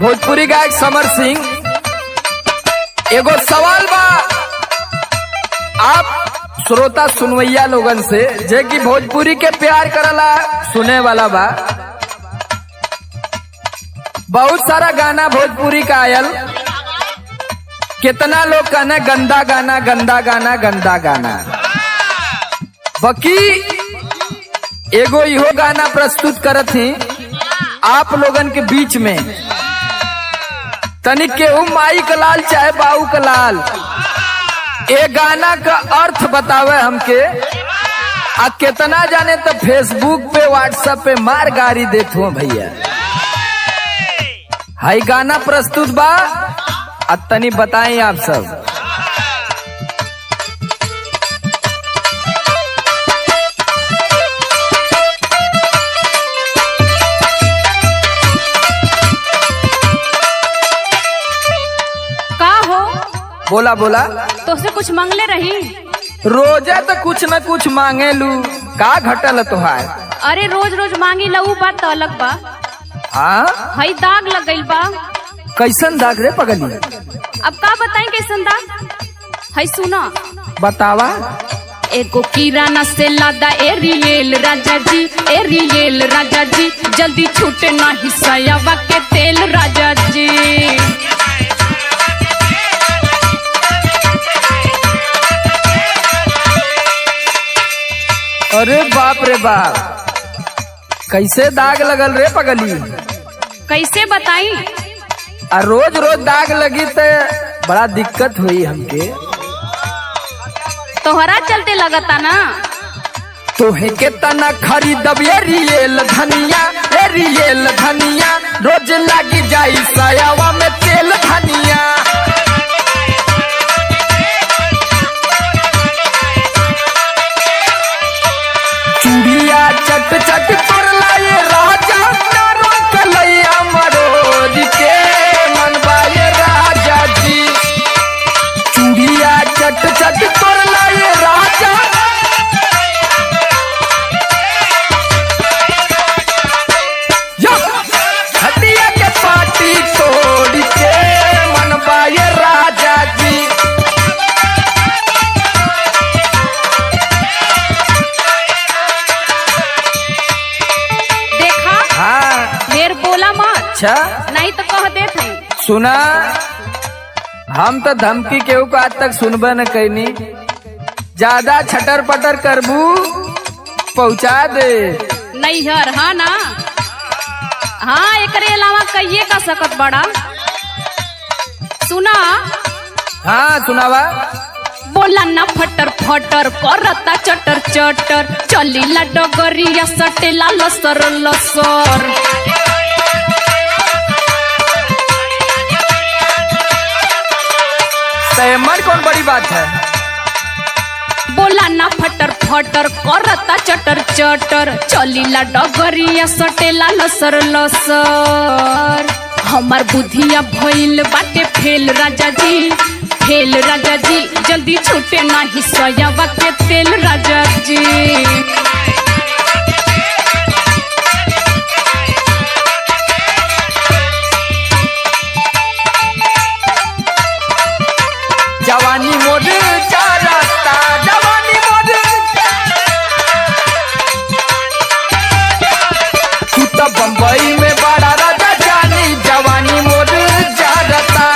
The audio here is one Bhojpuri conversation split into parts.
भोजपुरी गायक समर सिंह। एगो सवाल बा आप श्रोता सुनवैया लोगन से, जे कि भोजपुरी के प्यार करला सुने वाला बा। बहुत सारा गाना भोजपुरी का आयल, कितना लोग कहने गंदा गाना गंदा गाना गंदा गाना। बाकी एगो इहो गाना प्रस्तुत करत ही आप लोगन के बीच में। तनिक केहू माई का लाल चाहे बाऊ का लाल, ए गाना का अर्थ बतावे हमके। आ कितना जाने तो फेसबुक पे व्हाट्सएप पे मार गारी देत हो भैया। हाई गाना प्रस्तुत बा, तनी बताएं आप सब। बोला बोला तो से कुछ मांगले रही। रोजा तो कुछ न कुछ मांगे लू, का घटल तुहार? अरे रोज रोज मांगी ला उ बात तो अलग बा। हाँ हई दाग लग गइल बा। कैसन दाग रे पगली? अब का बताएं कैसन दाग? हई सुना बतावा। एगो किराना से लादा एरियल राजा जी, एरियल राजा जी, जल्दी छूटे ना हिस्सावा के तेल राजा जी। अरे बाप रे बाप, कैसे दाग लगल रे पगली? कैसे बताई? रोज रोज दाग लगी तो बड़ा दिक्कत हुई हमके। तोहरा चलते लगता ना। तोहे के तना खरीदब एरियल धनिया, एरियल धनिया, रोज लगी जाई सायावा में तेल धनिया। चूड़िया चट चट पर लाए राजा, नारो कलैया मरोद के मनवाए राजा जी। चूड़िया चट चट पर लाए राजा, हटिया के पाटी तोड़ के मनवाए राजा जी। अच्छा नहीं तो कह देत है। सुना, हम तो धमकी केहू को आज तक सुनबे न कैनी। ज्यादा छटर पटर करबू पहुँचा दे नैहर। हाँ ना, हाँ एकरे अलावा कहिए का सकत बड़ा। सुना। हाँ सुनावा। बोला ना फटर फटर करता चटर चटर, चली ला डगरिया सटेला लसर लसर। मन कौन बड़ी बात है? बोला ना फटर फटर करता चटर चटर, चलीला डगरिया सटेला लसर लसर। हमार बुधिया भइल बाटे फेल राजा जी, फेल राजा जी, जल्दी छूटे ना हिस्सावा के तेल राजा जी। जवानी मोर चारता, जवानी मोर, तू तो बम्बई में बड़ा राजा जानी, जवानी मोर चारता।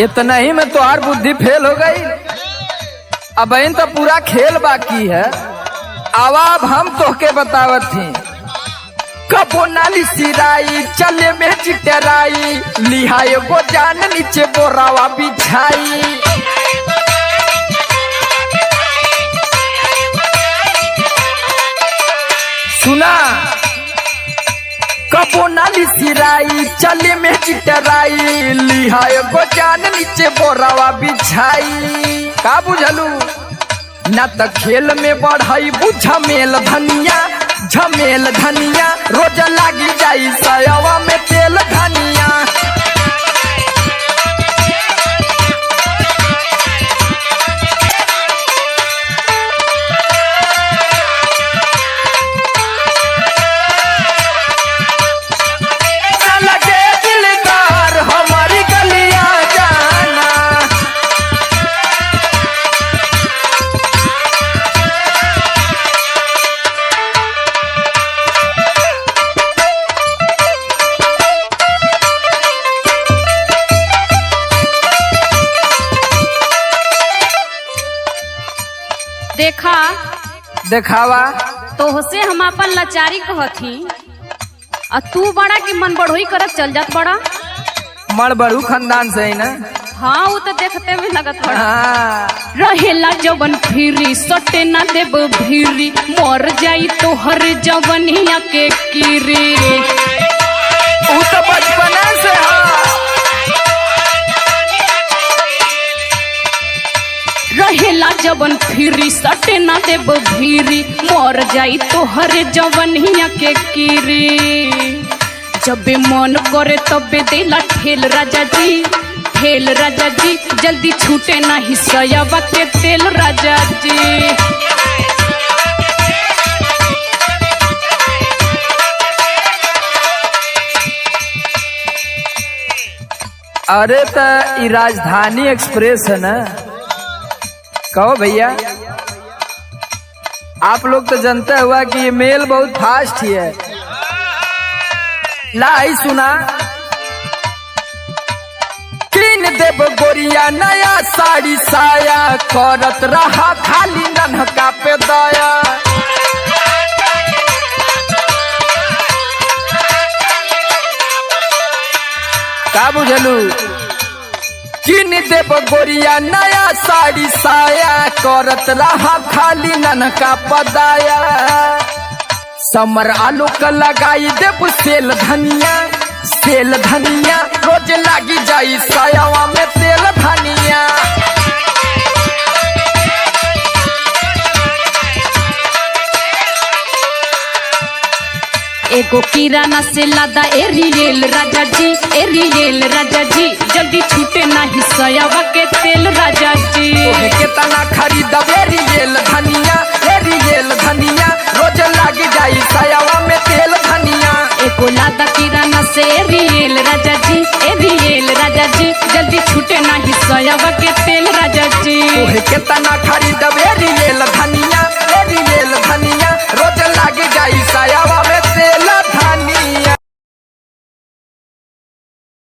इतना ही में तोहार बुद्धि फेल हो गई। अब इन तो पूरा खेल बाकी है। अब हम तोहके बतावत थी। कबो नाली सिराई चले में चिटराई, लिहाए गो जान नीचे बोरावा बिछाई। सुना, कबो नाली सिराई चले में चिटराई, लिहाए गो जान नीचे बोरावा बिछाई। का बुझलू? न त खेल में बढ़ाई बुझा मेल धनिया, झमेल धनिया, रोज लागी जाई सायावा में तेल धनिया। देखा देखावा। तो से हम अपन लाचारी कहती आ तू बड़ा की मन बढ़ोई करत चल जात बड़ा। मड़ बड़ू खानदान से ही ना। हाँ वो तो देखते में लगत बड़ा। हाँ। रहेला जवन फिरी सटे ना देब भीरी मर जाई तो हर जवनिया के कीरी। वो तो बचपना से हाँ। रहेला जवन फिरी सटे ना देब भीरी मर जाई तो हर जवनिया के कीरी। जबे मन करे तबे देला ठेल राजा जी, ठेल राजा जी जल्दी छूटे नहीं सयावा के तेल राजा जी। अरे तो ये राजधानी एक्सप्रेस है ना। कहो भैया आप लोग तो जानते हुआ कि ये मेल बहुत फास्ट ही है। लाई सुना। किन देव गोरिया नया साड़ी साया करत रहा खाली नन्हका पे दया। का बुझलू। किन देव गोरिया नया साड़ी साया करत रहा खाली नन्हका पदाया। समर आलू का लगाई देव सेल धनिया, सेल धनिया रोज लागी जाई सायावा में तेल धनिया। एगो किराना से लादा एरियल राजा जी, एरियल राजा जी जल्दी छूटे नहीं सयावा